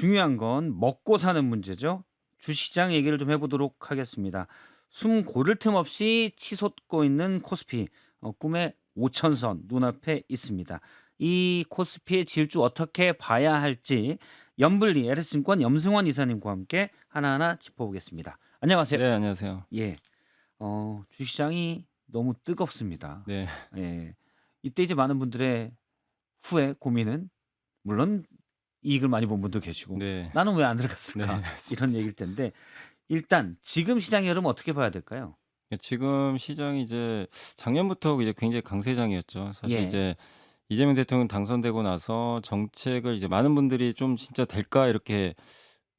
중요한 건 먹고 사는 문제죠. 주시장 얘기를 좀 해보도록 하겠습니다. 숨 고를 틈 없이 치솟고 있는 코스피, 꿈의 5천선 눈앞에 있습니다. 이 코스피의 질주 어떻게 봐야 할지 염블리 LS증권 염승환 이사님과 함께 하나하나 짚어보겠습니다. 안녕하세요. 네, 안녕하세요. 예, 주시장이 너무 뜨겁습니다. 네. 예, 이때 이제 많은 분들의 후회, 고민은 물론 이익을 많이 본 분도 계시고 네. '나는 왜 안 네. 들어갔을까?' 이런 맞습니다. 얘기일 텐데 일단 지금 시장의 흐름 어떻게 봐야 될까요? 지금 시장이 이제 작년부터 이제 굉장히 강세장이었죠. 사실 예. 이제 이재명 대통령 당선되고 나서 정책을 이제 많은 분들이 좀 '진짜 될까?' 이렇게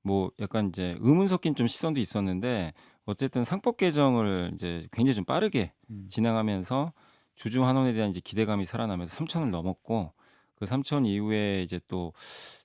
뭐 약간 이제 의문 섞인 좀 시선도 있었는데, 어쨌든 상법 개정을 이제 굉장히 좀 빠르게 음. 진행하면서 주주 환원에 대한 이제 기대감이 살아나면서 3천을 넘었고, 그 3천 이후에 이제 또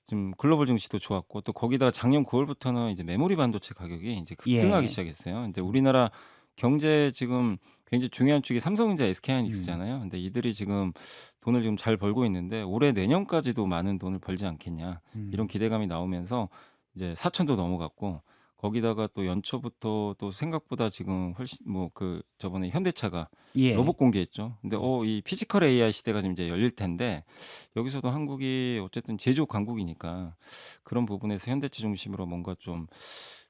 좀 글로벌 증시도 좋았고, 또 거기다가 작년 9 월부터는 이제 메모리 반도체 가격이 이제 급등하기 예. 시작했어요. 근데 음. 우리나라 경제 지금 굉장히 중요한 축이 삼성전자, 음. SK하이닉스잖아요. 근데 이들이 지금 돈을 지금 잘 벌고 있는데 올해 내년까지도 많은 돈을 벌지 않겠냐, 이런 음. 기대감이 나오면서 이제 4천도 넘어갔고, 거기다가 또 연초부터 또 생각보다 지금 훨씬 뭐 그 저번에 현대차가 예. 로봇 공개했죠. 근데 음. 이 피지컬 AI 시대가 지금 이제 열릴 텐데, 여기서도 한국이 어쨌든 제조업 강국이니까 그런 부분에서 현대차 중심으로 뭔가 좀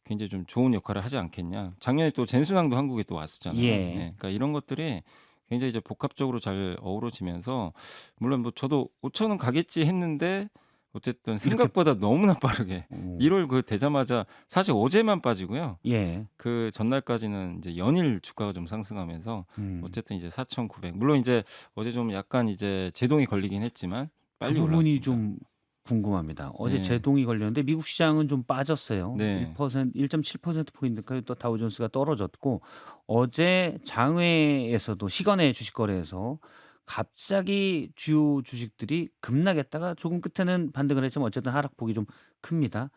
굉장히 좀 좋은 역할을 하지 않겠냐. 작년에 또 젠슨항도 한국에 또 왔었잖아요. 예. 네. 그러니까 이런 것들이 굉장히 이제 복합적으로 잘 어우러지면서, 물론 뭐 저도 5천 원 가겠지 했는데 어쨌든 이렇게 생각보다 너무나 빠르게 어 1월 되자마자, 사실 어제만 빠지고요. 예. 그 전날까지는 이제 연일 주가가 좀 상승하면서 음. 어쨌든 이제 4,900, 물론 이제 어제 좀 약간 이제 제동이 걸리긴 했지만 그 빨리 부분이 올라왔습니다. 좀 궁금합니다. 어제 네. 제동이 걸렸는데 미국 시장은 좀 빠졌어요. 네. 1% 1.7% 포인트까지 또 다우존스가 떨어졌고 어제 장외에서도 시간외 주식 거래에서 갑자기 주요 주식들이 급락했다가 조금 끝에는 반등을 했지만 어쨌든 하락폭이 좀 큽니다.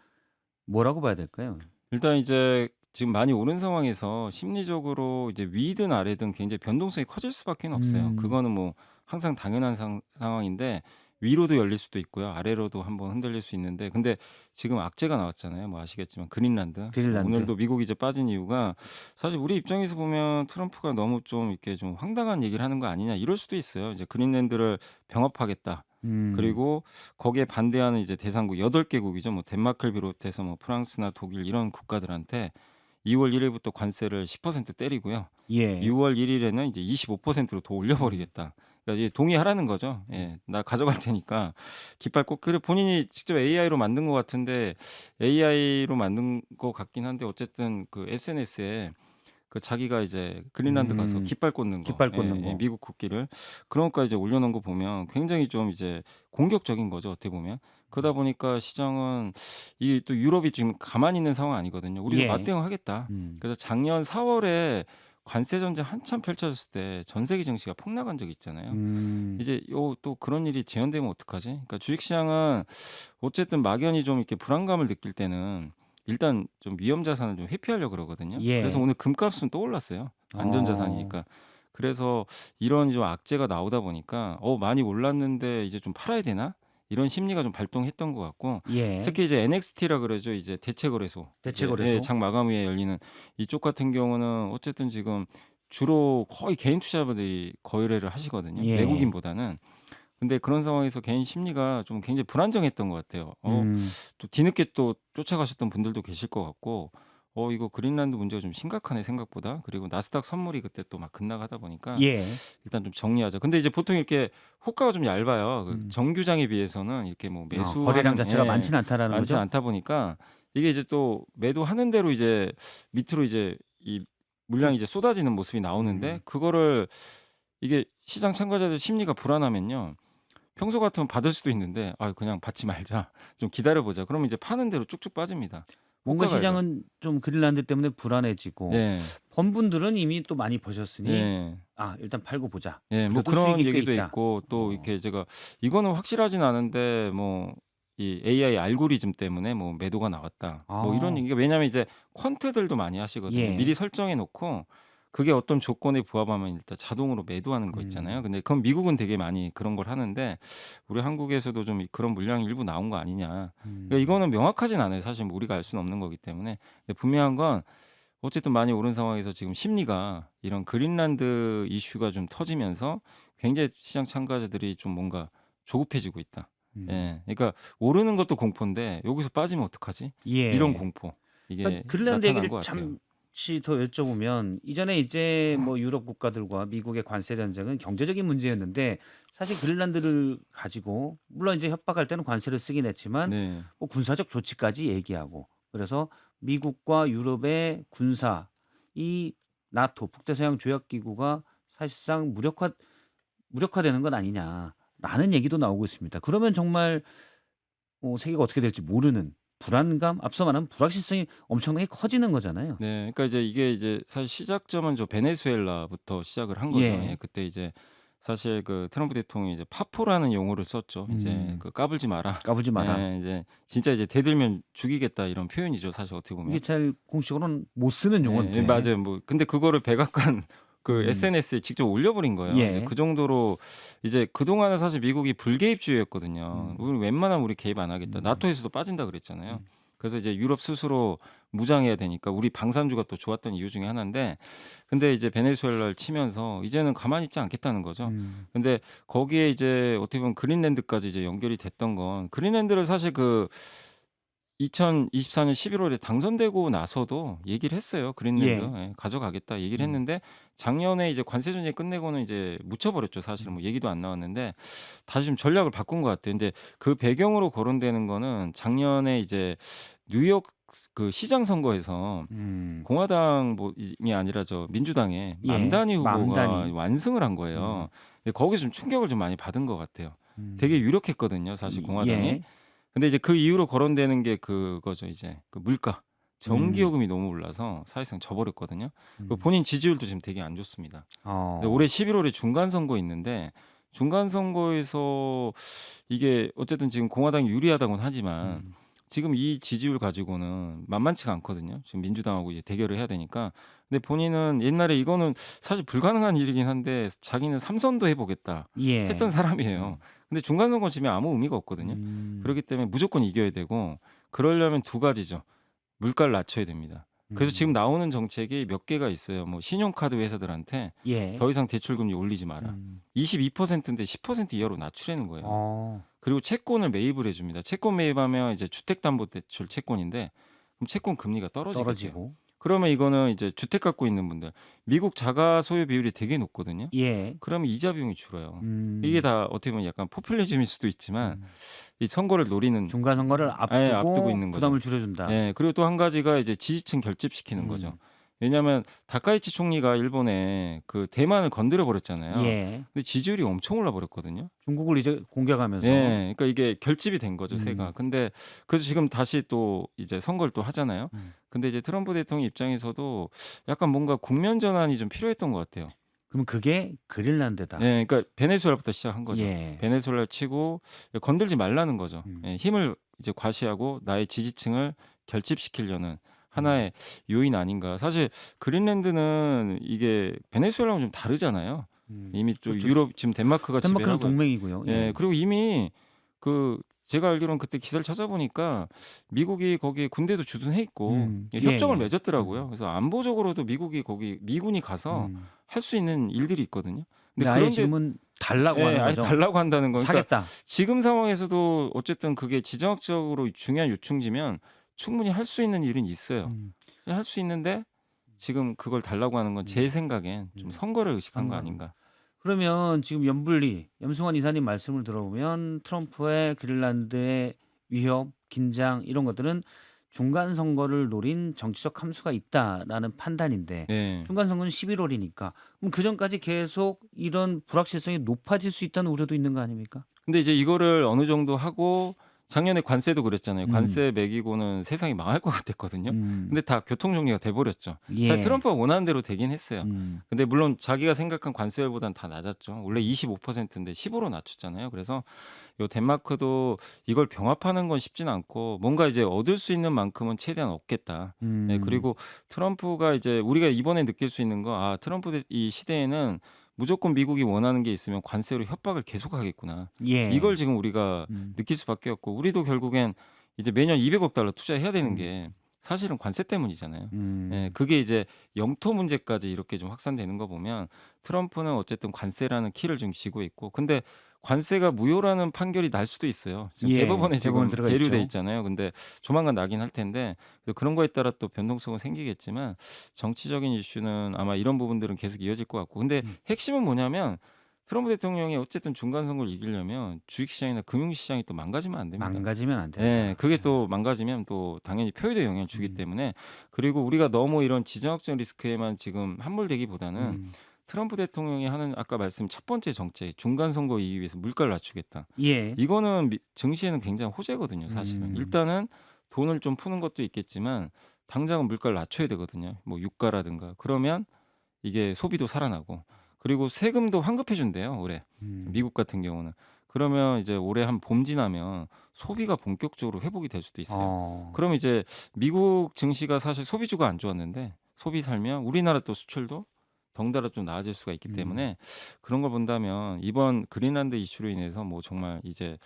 뭐라고 봐야 될까요? 일단 이제 지금 많이 오른 상황에서 심리적으로 이제 위든 아래든 굉장히 변동성이 커질 수밖에는 없어요. 음. 그거는 뭐 항상 당연한 상황인데, 위로도 열릴 수도 있고요. 아래로도 한번 흔들릴 수 있는데, 근데 지금 악재가 나왔잖아요. 뭐 아시겠지만 그린란드. 그린란드. 오늘도 미국이 이제 빠진 이유가, 사실 우리 입장에서 보면 트럼프가 너무 좀 이렇게 좀 황당한 얘기를 하는 거 아니냐, 이럴 수도 있어요. 이제 그린란드를 병합하겠다. 음. 그리고 거기에 반대하는 이제 대상국 8개국이죠. 뭐 덴마크를 비롯해서 뭐 프랑스나 독일 이런 국가들한테 2월 1 일부터 관세를 10% 때리고요. 예. 6월 1 일에는 이제 25%로 더 올려 음. 버리겠다. 그러니까 이제 동의하라는 거죠. 음. 예. "나 가져갈 테니까 깃발 꼭." 그래 본인이 직접 AI로 만든 것 같은데, AI로 만든 것 같긴 한데, 어쨌든 그 SNS에 그 자기가 이제 그린란드 가서 음. 깃발 꽂는 거, 깃발 꽂는 거. 미국 국기를, 그런 것까지 이제 올려 놓은 거 보면 굉장히 좀 이제 공격적인 거죠, 어떻게 보면. 그러다 보니까 시장은, 이 또 유럽이 지금 가만히 있는 상황 아니거든요. "우리도 예. 맞대응하겠다." 음. 그래서 작년 4 월에 관세 전쟁 한참 펼쳐졌을 때 전 세계 증시가 폭락한 적이 있잖아요. 음. 이제 요 또 그런 일이 재현되면 어떡하지? 그러니까 주식 시장은 어쨌든 막연히 좀 이렇게 불안감을 느낄 때는 일단 좀 위험 자산을 좀 회피하려고 그러거든요. 그래서 예. 오늘 금값은 또 올랐어요, 어. 안전자산이니까. 그래서 이런 좀 악재가 나오다 보니까 '많이 올랐는데 이제 좀 팔아야 되나?' 이런 심리가 좀 발동했던 것 같고, 예. 특히 이제 NXT라 그러죠. 이제 대체거래소. 이제 대체거래소. 장 마감 후에 열리는 이쪽 같은 경우는 어쨌든 지금 주로 거의 개인 투자자분들이 거래를 하시거든요, 예. 외국인보다는. 근데 그런 상황에서 개인 심리가 좀 굉장히 불안정했던 것 같아요. 음. 또 뒤늦게 또 쫓아가셨던 분들도 계실 것 같고, 이거 그린란드 문제가 좀 심각하네 생각보다. 그리고 나스닥 선물이 그때 또 막 급락하다 보니까 예. 일단 좀 정리하자. 근데 이제 보통 이렇게 호가가 좀 얇아요. 그 음. 정규장에 비해서는 이렇게 뭐 거래량 매수하는, 자체가 많지는 않다라는 많지 거죠? 않다 보니까, 이게 이제 또 매도하는 대로 이제 밑으로 이제 이 쭉. 물량이 이제 쏟아지는 모습이 나오는데, 음. 그거를 이게 시장 참가자들 심리가 불안하면요, 평소 같으면 받을 수도 있는데 '아 그냥 받지 말자. 좀 기다려 보자.' 그러면 이제 파는 대로 쭉쭉 빠집니다. 뭔가 호가가 얇아요. 시장은 좀 그린란드 때문에 불안해지고 네. 번 분들은 이미 또 많이 버셨으니 네. '아 일단 팔고 보자. 뭐 그래도 그런 수익이 꽤 얘기도 있다.' 있고, 또 어. 이렇게 제가 이거는 확실하진 않은데, 뭐 이 "AI 알고리즘 때문에 뭐 매도가 나왔다." 뭐 이런 아. 얘기가, 왜냐하면 이제 퀀트들도 많이 하시거든요. 예. 미리 설정해 놓고 그게 어떤 조건에 부합하면 일단 자동으로 매도하는 거 있잖아요. 음. 근데 그건 미국은 되게 많이 그런 걸 하는데 우리 한국에서도 좀 그런 물량이 일부 나온 거 아니냐. 그러니까 음. 이거는 명확하진 않아요. 사실 뭐 우리가 알 수는 없는 거기 때문에. 근데 분명한 건 어쨌든 많이 오른 상황에서 지금 심리가 이런 그린란드 이슈가 좀 터지면서 굉장히 시장 참가자들이 좀 뭔가 조급해지고 있다. 음. 예. 그러니까 오르는 것도 공포인데 여기서 빠지면 어떡하지? 이런 예. 공포. 그러니까 이게 그린란드 나타난 얘기를 것 같아요. 잠시 더 여쭤보면 이전에 이제 뭐 유럽 국가들과 미국의 관세 전쟁은 경제적인 문제였는데 사실 그린란드를 가지고 물론 이제 협박할 때는 관세를 쓰긴 했지만 네. 뭐 군사적 조치까지 얘기하고 그래서 미국과 유럽의 군사 이 나토 북대서양 조약 기구가 사실상 무력화되는 건 아니냐라는 얘기도 나오고 있습니다. 그러면 정말 세계가 어떻게 될지 모르는 불안감, 앞서 말한 불확실성이 엄청나게 커지는 거잖아요. 네. 그러니까 이제 이게 이제 사실 시작점은 저 베네수엘라부터 시작을 한 거죠. 예. 예. 그때 이제 사실 그 트럼프 대통령이 이제 파포라는 용어를 썼죠. 이제 음. 그 "까불지 마라." 까불지 마라. 예. 이제 진짜 이제 "대들면 죽이겠다." 이런 표현이죠, 사실 어떻게 이게 보면. 잘 공식으로는 못 쓰는 예. 예 용어인데. 맞아요. 뭐 근데 그거를 백악관 그 음. SNS에 직접 올려 버린 거예요. 이제 예. 그 정도로 이제 그동안은 사실 미국이 불개입주의였거든요. 음. "우리는 웬만하면 우리 개입 안 하겠다." 음. 나토에서도 빠진다 그랬잖아요. 음. 그래서 이제 유럽 스스로 무장해야 되니까 우리 방산주가 또 좋았던 이유 중에 하나인데 근데 이제 베네수엘라를 치면서 이제는 가만히 있지 않겠다는 거죠. 음. 근데 거기에 이제 어떻게 보면 그린랜드까지 이제 연결이 됐던 건 그린랜드를 사실 그 2024년 11월에 당선되고 나서도 얘기를 했어요. 그린랜드 예. 예 가져가겠다 얘기를 음. 했는데 작년에 이제 관세 전쟁 끝내고는 이제 묻혀 버렸죠. 사실 뭐 음. 얘기도 안 나왔는데 다시 좀 전략을 바꾼 것 같아요. 근데 그 배경으로 거론되는 거는 작년에 이제 뉴욕 그 시장 선거에서 음. 공화당 뭐 이 아니라 저 민주당의 예. 맘다니 후보가 맘다니. 완승을 한 음. 거예요. 근데 거기서 좀 충격을 좀 많이 받은 것 같아요. 되게 음. 유력했거든요, 사실 공화당이. 예. 근데 이제 그 이후로 거론되는 게 그거죠 이제. 그 물가. 음. 전기요금이 너무 올라서 사실상 져 버렸거든요. 그 음. 본인 지지율도 지금 되게 안 좋습니다. 근데 어. 올해 11 월에 중간 선거 있는데 중간 선거에서 이게 어쨌든 지금 공화당이 유리하다고는 하지만 음. 지금 이 지지율 가지고는 만만치가 않거든요. 지금 민주당하고 이제 대결을 해야 되니까. 근데 본인은 옛날에 이거는 사실 불가능한 일이긴 한데 자기는 삼선도 해 보겠다 했던 예. 사람이에요. 음. 근데 중간 선거 지면 아무 의미가 없거든요. 음. 그렇기 때문에 무조건 이겨야 되고 그러려면 두 가지죠. 물가를 낮춰야 됩니다. 그래서 지금 음. 나오는 정책이 몇 개가 있어요. 뭐 신용카드 회사들한테 예. 더 이상 대출금리 올리지 마라. 음. 22%인데 10% 이하로 낮추라는 거예요. 어. 그리고 채권을 매입을 해 줍니다. 채권 매입하면 이제 주택담보대출 채권인데 그럼 채권 금리가 떨어지겠죠. 떨어지고. 그러면 이거는 이제 주택 갖고 있는 분들 미국 자가 소유 비율이 되게 높거든요. 예. 그러면 이자 비용이 줄어요. 이게 음. 다 어떻게 보면 약간 포퓰리즘일 수도 있지만 음. 이 선거를 노리는 중간 선거를 아예 앞두고 앞두고 있는 거죠. 부담을 줄여준다. 예. 그리고 또 한 가지가 이제 지지층 결집시키는 거죠. 음. 왜냐하면 다카이치 총리가 일본에 그 대만을 건드려 버렸잖아요. 예. 근데 지지율이 엄청 올라 버렸거든요. 중국을 이제 공격하면서. 예. 그러니까 이게 결집이 된 거죠, 음. 새가. 근데 그래서 지금 다시 또 이제 선거를 또 하잖아요. 음. 근데 이제 트럼프 대통령 입장에서도 약간 뭔가 국면 전환이 좀 필요했던 것 같아요. 그럼 그게 그린란드다. 예. 그러니까 베네수엘라부터 시작한 거죠. 예. 베네수엘라 치고 건들지 말라는 거죠. 음. 예. 힘을 이제 과시하고 나의 지지층을 결집시키려는 음. 하나의 요인 아닌가. 사실 그린랜드는 이게 베네수엘라랑 좀 다르잖아요. 이미 또 그렇죠. 유럽 지금 덴마크가 덴마크는 지배를 하고 동맹이고요. 예. 예. 그리고 이미 그 제가 알기로는 그때 기사를 찾아보니까 미국이 거기에 군대도 주둔해 있고 예 협정을 예예. 맺었더라고요. 그래서 안보적으로도 미국이 거기 미군이 가서 음. 할 수 있는 일들이 있거든요. 근데 근데 아예 그런데 지금은 달라고 예 하는 아예 거죠. 달라고 한다는 거. 그러니까 사겠다. 지금 상황에서도 어쨌든 그게 지정학적으로 중요한 요충지면 충분히 할 수 있는 일은 있어요. 음. 할 수 있는데 지금 그걸 달라고 하는 건 제 음. 생각엔 좀 음. 선거를 의식한 거 상관. 아닌가. 그러면 지금 염승환 이사님 말씀을 들어보면 트럼프의 그린란드의 위협, 긴장 이런 것들은 중간 선거를 노린 정치적 함수가 있다라는 판단인데 예. 중간 선거는 11월이니까 그럼 그전까지 계속 이런 불확실성이 높아질 수 있다는 우려도 있는 거 아닙니까? 근데 이제 이거를 어느 정도 하고 작년에 관세도 그랬잖아요. 음. 관세 매기고는 세상이 망할 것 같았거든요. 음. 근데 다 교통 정리가 돼 버렸죠. 사실 예. 트럼프가 원하는 대로 되긴 했어요. 음. 근데 물론 자기가 생각한 관세율보다는 다 낮았죠. 원래 25%인데 15로 낮췄잖아요. 그래서 요 덴마크도 이걸 병합하는 건 쉽지는 않고 뭔가 이제 얻을 수 있는 만큼은 최대한 얻겠다. 예, 음. 그리고 트럼프가 이제 우리가 이번에 느낄 수 있는 거, 이 시대에는 무조건 미국이 원하는 게 있으면 관세로 협박을 계속하겠구나. 예. 이걸 지금 우리가 음. 느낄 수밖에 없고, 우리도 결국엔 이제 매년 200억 달러 투자해야 되는 음. 게 사실은 관세 때문이잖아요. 예, 음. 그게 이제 영토 문제까지 이렇게 좀 확산되는 거 보면 트럼프는 어쨌든 관세라는 키를 지금 쥐고 있고, 근데 관세가 무효라는 판결이 날 수도 있어요. 지금 예. 대법원에 대법원 지금 들어가 계류돼 있죠. 있잖아요. 근데 조만간 나긴 할 텐데, 그런 거에 따라 또 변동성은 생기겠지만 정치적인 이슈는 아마 이런 부분들은 계속 이어질 것 같고, 근데 음. 핵심은 뭐냐면 트럼프 대통령이 어쨌든 중간 선거를 이기려면 주식시장이나 금융시장이 또 망가지면 안 됩니다. 망가지면 안 예. 된다. 그게 예. 또 망가지면 또 당연히 표에도 영향을 주기 음. 때문에, 그리고 우리가 너무 이런 지정학적 리스크에만 지금 함몰되기보다는 음. 트럼프 대통령이 하는 아까 말씀 첫 번째 정책, 중간 선거 이기 위해서 물가를 낮추겠다. 예. 이거는 증시에는 굉장히 호재거든요, 사실은. 음. 일단은 돈을 좀 푸는 것도 있겠지만 당장은 물가를 낮춰야 되거든요. 뭐 유가라든가. 그러면 이게 소비도 살아나고, 그리고 세금도 환급해 준대요, 올해. 음. 미국 같은 경우는. 그러면 이제 올해 한 봄 지나면 소비가 본격적으로 회복이 될 수도 있어요. 어. 그럼 이제 미국 증시가 사실 소비주가 안 좋았는데 소비 살면 우리나라 또 수출도 덩달아 좀 나아질 수가 있기 음. 때문에, 그런 걸 본다면 이번 그린란드 이슈로 인해서 뭐 정말 이제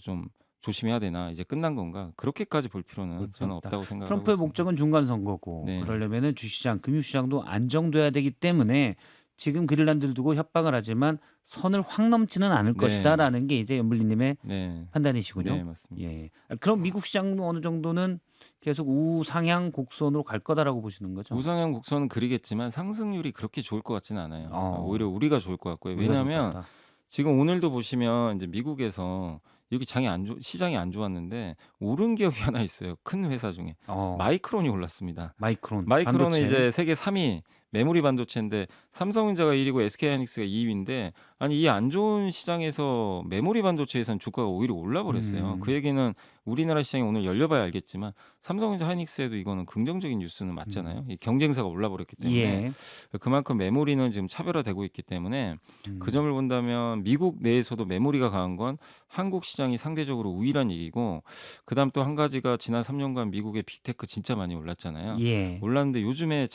좀 조심해야 되나, 이제 끝난 건가, 그렇게까지 볼 볼 필요는 필요 저는 없다. 없다고 생각을 하고 트럼프의 있습니다. 목적은 중간 선거고 네. 그러려면은 주시장, 금융시장도 안정돼야 되기 때문에 지금 그린란드를 두고 협박을 하지만 선을 확 넘지는 않을 네. 것이다라는 게 이제 연블리님의 네. 판단이시군요. 네, 맞습니다. 예. 그럼 미국 시장도 어느 정도는 계속 우상향 곡선으로 갈 거다라고 보시는 거죠? 우상향 곡선은 그리겠지만 상승률이 그렇게 좋을 것 같지는 않아요. 오히려 어. 우리가 좋을 것 같고요. 우리가 좋을 것 왜냐하면 같다. 지금 오늘도 보시면 이제 미국에서 이렇게 시장이 안 좋았는데 오른 기업이 하나 있어요. 큰 회사 중에 어. 마이크론이 올랐습니다. 마이크론 마이크론은 반도체. 이제 세계 3위 메모리 반도체인데, 삼성전자가 1위고 SK하이닉스가 2위인데, 아니 이 안 좋은 시장에서 메모리 반도체에선 주가가 오히려 올라 버렸어요. 그 음. 얘기는 우리나라 시장이 오늘 열려봐야 알겠지만 삼성전자, 하이닉스에도 이거는 긍정적인 뉴스는 맞잖아요. 음. 이 경쟁사가 올라 버렸기 때문에. 예. 그만큼 메모리는 지금 차별화되고 있기 때문에, 그 음. 점을 본다면 미국 내에서도 메모리가 강한 건 한국 시장이 상대적으로 우위란 얘기고, 그다음 또 한 가지가 지난 3년간 미국의 빅테크 진짜 많이 올랐잖아요. 예. 올랐는데 요즘에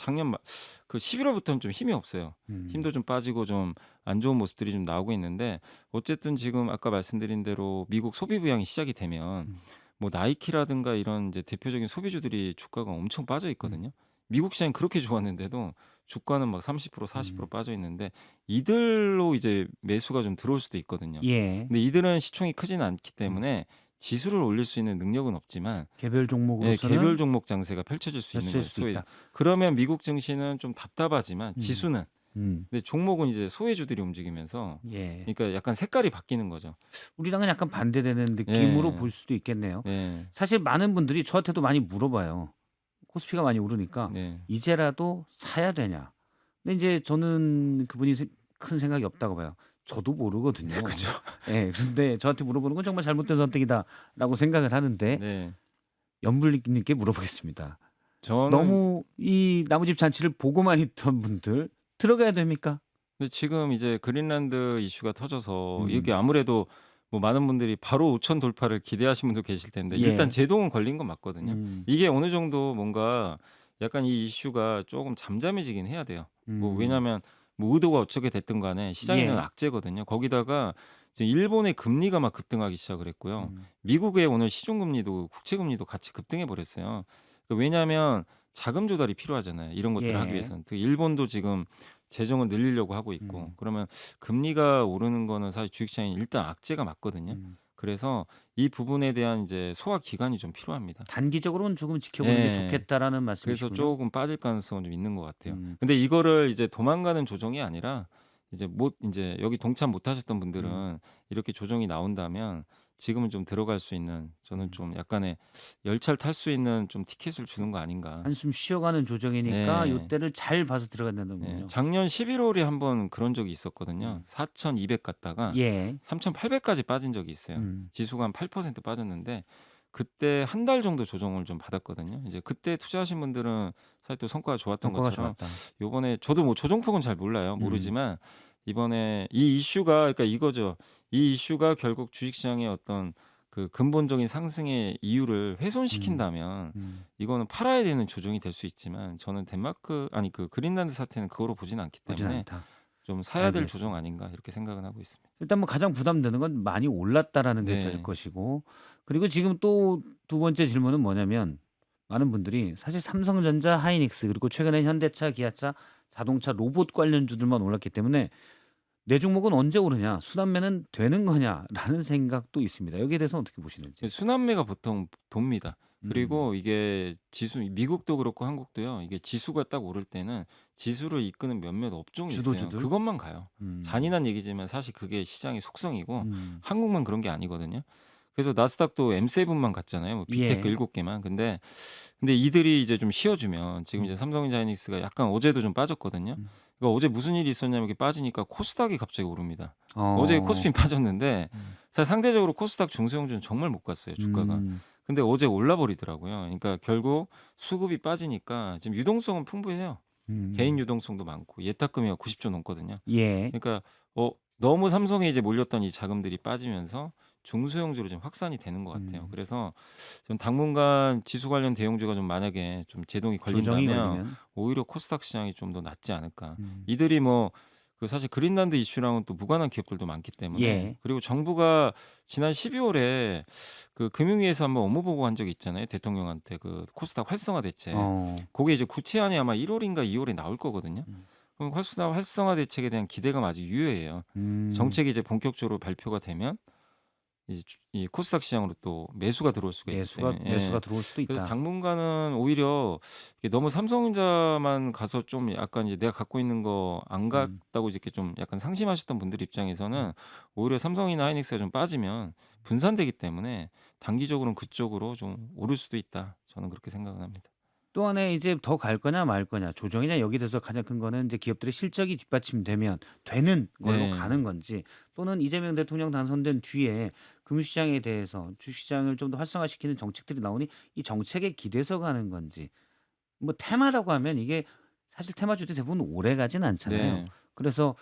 그 11월부터는 좀 힘이 없어요. 음. 힘도 좀 빠지고 좀 안 좋은 모습들이 좀 나오고 있는데, 어쨌든 지금 아까 말씀드린 대로 미국 소비 부양이 시작이 되면 음. 뭐 나이키라든가 이런 이제 대표적인 소비주들이 주가가 엄청 빠져 음. 있거든요. 미국 시장이 그렇게 좋았는데도 주가는 막 30% 40% 음. 빠져 있는데, 이들로 이제 매수가 좀 들어올 수도 있거든요. 예. 근데 이들은 시총이 크지는 않기 음. 때문에 지수를 올릴 수 있는 능력은 없지만, 개별 예, 종목으로서는 개별 종목 장세가 펼쳐질 수 있는 펼칠 거예요. 수도 있다. 그러면 미국 증시는 좀 답답하지만 음. 지수는, 음. 근데 종목은 이제 소외주들이 움직이면서, 예. 그러니까 약간 색깔이 바뀌는 거죠. 우리랑은 약간 반대되는 느낌으로 예. 볼 수도 있겠네요. 네. 사실 많은 분들이 저한테도 많이 물어봐요. 코스피가 많이 오르니까 네. 이제라도 사야 되냐. 근데 이제 저는 그분이 큰 생각이 없다고 봐요. 저도 모르거든요. 그죠. 예. 근데 저한테 물어보는 건 정말 잘못된 선택이다라고 생각을 하는데 네. 연불님께 물어보겠습니다. 저는 너무 이 나무집 잔치를 보고만 있던 분들 들어가야 됩니까? 근데 지금 이제 그린란드 이슈가 터져서 이게 음. 아무래도 뭐 많은 분들이 바로 5천 돌파를 기대하시는 분도 계실 텐데, 일단 예. 제동은 걸린 건 맞거든요. 음. 이게 어느 정도 뭔가 약간 이 이슈가 조금 잠잠해지긴 해야 돼요. 뭐 음. 왜냐하면 뭐 의도가 어떻게 됐든 간에 시장에는 예. 악재거든요. 거기다가 이제 일본의 금리가 막 급등하기 시작을 했고요. 음. 미국의 오늘 시중금리도 국채금리도 같이 급등해 버렸어요. 왜냐하면 자금 조달이 필요하잖아요, 이런 것들을 하기 예. 위해서는. 일본도 지금 재정을 늘리려고 하고 있고, 음. 그러면 금리가 오르는 거는 사실 주식시장이 일단 악재가 맞거든요. 음. 그래서 이 부분에 대한 이제 소화 기간이 좀 필요합니다. 단기적으로는 조금 지켜보는 게 예. 좋겠다라는 그래서 말씀이시군요. 조금 빠질 가능성은 좀 있는 것 같아요. 음. 근데 이거를 이제 도망가는 조정이 아니라, 이제 여기 동참 못 하셨던 분들은 음. 이렇게 조정이 나온다면 지금은 좀 들어갈 수 있는 저는 음. 좀 약간의 열차를 탈 수 있는 좀 티켓을 주는 거 아닌가. 한숨 쉬어가는 조정이니까 네. 요때를 잘 봐서 들어가야 네. 된다는군요. 작년 11월에 한번 그런 적이 있었거든요. 음. 4,200 갔다가 예. 3,800까지 빠진 적이 있어요. 음. 지수가 한 8% 빠졌는데 그때 한 달 정도 조정을 좀 받았거든요. 이제 그때 투자하신 분들은 사실 또 성과가 좋았던 성과가 것처럼 좋았다. 요번에 저도 뭐 조정폭은 잘 몰라요. 음. 모르지만 이번에 이 이슈가 그러니까 이거죠. 이 이슈가 결국 주식시장의 어떤 그 근본적인 상승의 이유를 음. 훼손시킨다면 음. 이거는 팔아야 되는 조정이 될 수 있지만 저는 덴마크 아니 그 그린란드 사태는 그거로 보진 않기 보진 때문에 않다. 좀 사야 될 조정 알겠습니다. 아닌가 이렇게 생각은 하고 있습니다. 일단 뭐 가장 부담되는 건 많이 올랐다라는 게 될 네. 것이고, 그리고 지금 또 두 번째 질문은 뭐냐면, 많은 분들이 사실 삼성전자, 하이닉스, 그리고 최근에 현대차, 기아차, 자동차, 로봇 관련주들만 올랐기 때문에 '내 종목은 언제 오르냐? 순환매는 되는 거냐?'라는 생각도 있습니다. 여기에 대해서는 어떻게 보시는지? 순환매가 보통 돕니다. 음. 그리고 이게 지수 미국도 그렇고 한국도요. 이게 지수가 딱 오를 때는 지수를 이끄는 몇몇 업종이 있어요. 주도주들? 그것만 가요. 음. 잔인한 얘기지만 사실 그게 시장의 속성이고 음. 한국만 그런 게 아니거든요. 그래서 나스닥도 M7만 갔잖아요. 뭐 빅테크 예. 7개만. 근데 이들이 이제 좀 쉬어주면 지금 이제 음. 삼성전자 하이닉스가 약간 어제도 좀 빠졌거든요. 음. 그러니까 어제 무슨 일이 있었냐면 이렇게 빠지니까 코스닥이 갑자기 오릅니다. 어제 어. 코스피 빠졌는데 음. 사실 상대적으로 코스닥 중소형주는 정말 못 갔어요, 주가가. 음. 근데 어제 올라 버리더라고요. 그러니까 결국 수급이 빠지니까 지금 유동성은 풍부해요. 개인 음. 유동성도 많고 예탁금이 90조 넘거든요. 예. 그러니까 너무 삼성에 이제 몰렸던 이 자금들이 빠지면서 중소형주로 좀 확산이 되는 것 같아요. 음. 그래서 좀 당분간 지수 관련 대형주가 좀 만약에 좀 제동이 조정이 걸린다면 걸리면. 오히려 코스닥 시장이 좀 더 낫지 않을까. 음. 이들이 뭐 그 사실 그린란드 이슈랑은 또 무관한 기업들도 많기 때문에 예. 그리고 정부가 지난 12월에 그 금융위에서 한번 업무 보고한 적이 있잖아요. 대통령한테 그 코스닥 활성화 대책. 어. 그게 이제 구체안이 아마 1월인가 2월에 나올 거거든요. 음. 그럼 활성화 대책에 대한 기대가 아직 유효해요. 음. 정책이 이제 본격적으로 발표가 되면 이제 이 코스닥 시장으로 또 매수가 들어올 수가 있기 때문에 매수가 들어올 수도 그래서 있다. 당분간은 오히려 이게 너무 삼성전자만 가서 좀 약간 이제 내가 갖고 있는 거 안 음. 갔다고 이렇게 좀 약간 상심하셨던 분들 음. 입장에서는 오히려 삼성이나 하이닉스가 좀 빠지면 분산되기 때문에 단기적으로는 그쪽으로 좀 오를 수도 있다. 저는 그렇게 생각을 합니다. 또 하나의 이제 더 갈 거냐 말 거냐 조정이냐, 여기에 대해서 가장 큰 거는 이제 기업들의 실적이 뒷받침되면 되는 걸로 네. 가는 건지, 또는 이재명 대통령 당선된 뒤에 금융시장에 대해서 주식시장을 좀 더 활성화시키는 정책들이 나오니 이 정책에 기대서 가는 건지. 뭐 테마라고 하면 이게 사실 테마주들이 대부분 오래가진 않잖아요. 네. 그래서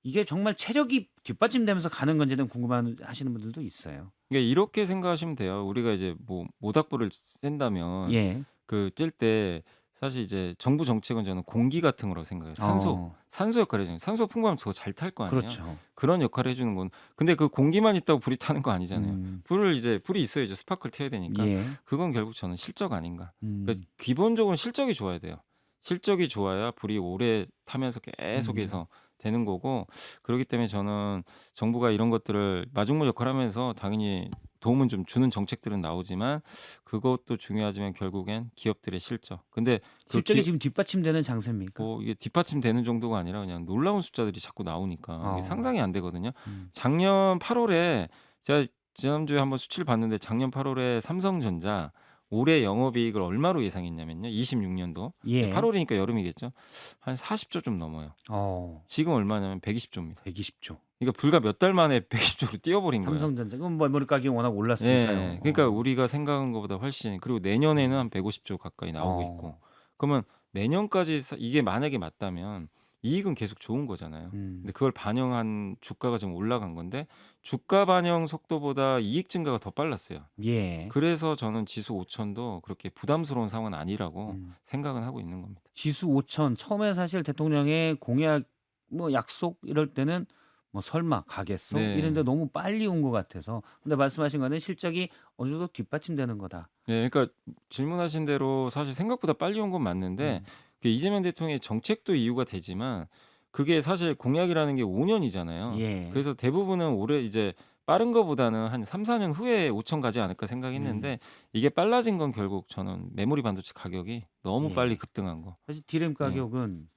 이게 정말 체력이 뒷받침되면서 가는 건지는 궁금한 하시는 분들도 있어요. 그러니까 이렇게 생각하시면 돼요. 우리가 이제 뭐 모닥불을 쐰다면 예. 그 찔 때 사실 이제 정부 정책은 저는 공기 같은 거라고 생각해요. 어. 산소 역할을 해 주는 산소가 풍부하면 저거 잘 탈 거 아니에요. 그렇죠. 그런 역할을 해 주는 건 근데 그 공기만 있다고 불이 타는 거 아니잖아요. 음. 불이 있어야죠. 스파크를 켜야 되니까. 예. 그건 결국 저는 실적 아닌가. 그러니까 음. 기본적으로 실적이 좋아야 돼요. 실적이 좋아야 불이 오래 타면서 음. 계속해서 되는 거고 그렇기 때문에 저는 정부가 이런 것들을 마중물 역할을 하면서 당연히 도움은 좀 주는 정책들은 나오지만 그것도 중요하지만 결국엔 기업들의 실적. 근데 그 실적이 기 지금 뒷받침되는 장세입니까? 뭐 이게 뒷받침되는 정도가 아니라 그냥 놀라운 숫자들이 자꾸 나오니까 이게 어. 상상이 안 되거든요. 음. 작년 8 월에 제가 지난주에 한번 수치를 봤는데 작년 8 월에 삼성전자 올해 영업이익을 얼마로 예상했냐면요. 26 년도. 8 예. 월이니까 여름이겠죠. 한 40조 좀 넘어요. 어. 지금 얼마냐면 120 조입니다. 120조. 그러니까 불과 몇 달 만에 120 조로 뛰어버린 거예요. 삼성전자 그건 뭐 메모리 가격이 워낙 올랐으니까요. 예. 그러니까 어. 우리가 생각한 것보다 훨씬 그리고 내년에는 음. 한 150조 가까이 나오고 있고. 어. 그러면 내년까지 이게 만약에 맞다면 이익은 계속 좋은 거잖아요. 음. 근데 그걸 반영한 주가가 좀 올라간 건데 주가 반영 속도보다 이익 증가가 더 빨랐어요. 예. 그래서 저는 지수 5천도 그렇게 부담스러운 상황은 아니라고 음. 생각은 하고 있는 겁니다. 지수 5천 처음에 사실 대통령의 공약 뭐 약속 이럴 때는 뭐 '설마 가겠어?' 이랬는데 네. 너무 빨리 온 것 같아서. 근데 말씀하신 거는 실적이 어느 정도 뒷받침되는 거다. 네, 그러니까 질문하신 대로 사실 생각보다 빨리 온 건 맞는데 음. 그 이재명 대통령의 정책도 이유가 되지만 그게 사실 공약이라는 게 5년이잖아요. 예. 그래서 대부분은 올해 이제 빠른 거보다는 한 3-4년 후에 5천 가지 않을까 음. 생각했는데 이게 빨라진 건 결국 저는 메모리 반도체 가격이 너무 빨리 예. 급등한 거. 사실 디램 예. 가격은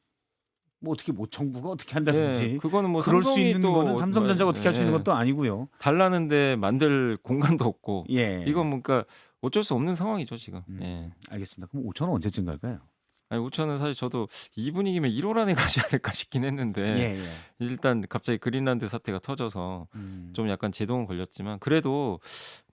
뭐 어떻게 뭐 정부가 어떻게 예. 한다든지 그거는 뭐 그럴 수 삼성이 있는 또 거는 삼성전자가 어떻게 할 수 있는 예. 것도 아니고요. 달라는데 만들 공간도 없고 예. 이건 뭔가 어쩔 수 없는 상황이죠 지금. 예. 알겠습니다. 그럼 5천 원 언제쯤 갈까요? 아니 5천은 사실 저도 이 분위기면 1월 안에 가지 않을까 싶긴 했는데 예예. 일단 갑자기 그린란드 사태가 터져서 좀 약간 제동은 걸렸지만 그래도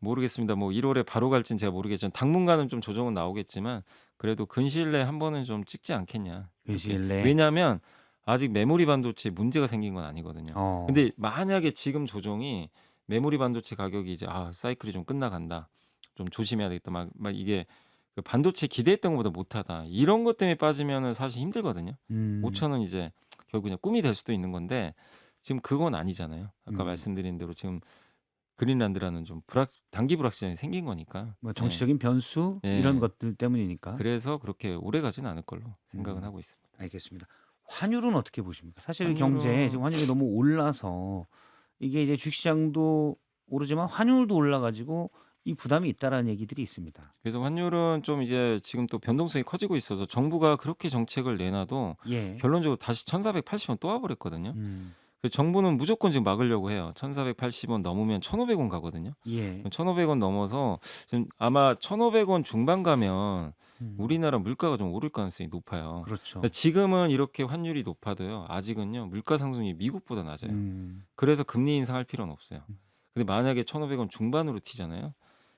모르겠습니다. 뭐 1월에 바로 갈지는 제가 모르겠지만 당분간은 좀 조정은 나오겠지만 그래도 근시일 내에 한 번은 좀 찍지 않겠냐. 그 이렇게. 시일 내에. 왜냐하면 아직 메모리 반도체에 문제가 생긴 건 아니거든요. 어. 근데 만약에 지금 조정이 메모리 반도체 가격이 이제 사이클이 좀 끝나간다. 좀 조심해야 되겠다. 막 이게 그 반도체 기대했던 것보다 못하다. 이런 것 때문에 빠지면은 사실 힘들거든요. 음. 5천 원 이제 결국 그냥 꿈이 될 수도 있는 건데 지금 그건 아니잖아요. 아까 말씀드린 대로 지금 그린란드라는 좀 단기 불확실성이 생긴 거니까. 뭐 예. 정치적인 변수 예. 이런 것들 때문이니까. 그래서 그렇게 오래 가지는 않을 걸로 생각은 하고 있습니다. 알겠습니다. 환율은 어떻게 보십니까? 사실 환율은- 경제 지금 환율이 너무 올라서 이게 이제 주식시장도 오르지만 환율도 올라가지고 이 부담이 있다라는 얘기들이 있습니다. 그래서 환율은 좀 이제 지금 또 변동성이 커지고 있어서 정부가 그렇게 정책을 내놔도 예. 결론적으로 다시 1,480원 또 와버렸거든요. 음. 그래서 정부는 무조건 지금 막으려고 해요. 1,480원 넘으면 1,500원 가거든요. 예. 1,500원 넘어서 지금 아마 1,500원 중반 가면 음. 우리나라 물가가 좀 오를 가능성이 높아요. 그렇죠. 근데 지금은 이렇게 환율이 높아도요. 아직은요. 물가 상승이 미국보다 낮아요. 그래서 금리 인상할 필요는 없어요. 근데 만약에 1,500원 중반으로 튀잖아요.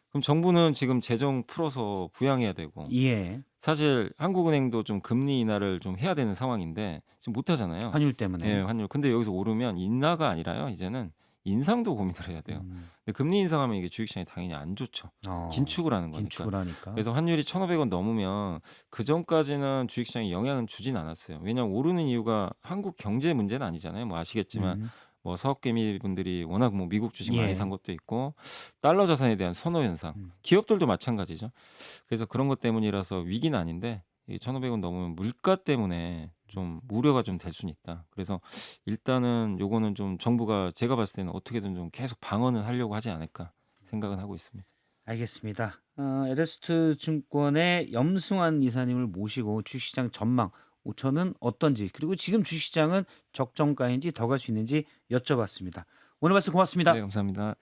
그럼 정부는 지금 재정 풀어서 부양해야 되고 예. 사실 한국은행도 좀 금리 인하를 좀 해야 되는 상황인데 지금 못 하잖아요. 환율 때문에. 예, 환율. 근데 여기서 오르면 인하가 아니라요. 이제는 인상도 고민을 해야 돼요. 근데 금리 인상하면 이게 주식시장에 당연히 안 좋죠. 긴축을 하는 거니까. 긴축을 하니까. 그래서 환율이 1,500원 넘으면 그 전까지는 주식시장에 영향은 주진 않았어요. 왜냐하면 오르는 이유가 한국 경제 문제는 아니잖아요. 뭐 아시겠지만 뭐 사업개미 분들이 워낙 뭐 미국 주식 예. 많이 산 것도 있고 달러 자산에 대한 선호 현상, 기업들도 마찬가지죠. 그래서 그런 것 때문이라서 위기는 아닌데 이 1,500원 넘으면 물가 때문에 좀 우려가 좀 될 수는 있다. 그래서 일단은 요거는 좀 정부가 제가 봤을 때는 어떻게든 좀 계속 방어는 하려고 하지 않을까 생각은 하고 있습니다. 알겠습니다. 에베스트 증권의 염승환 이사님을 모시고 주식시장 전망 5천은 어떤지 그리고 지금 주식시장은 적정가인지 더 갈 수 있는지 여쭤봤습니다. 오늘 말씀 고맙습니다. 네, 감사합니다.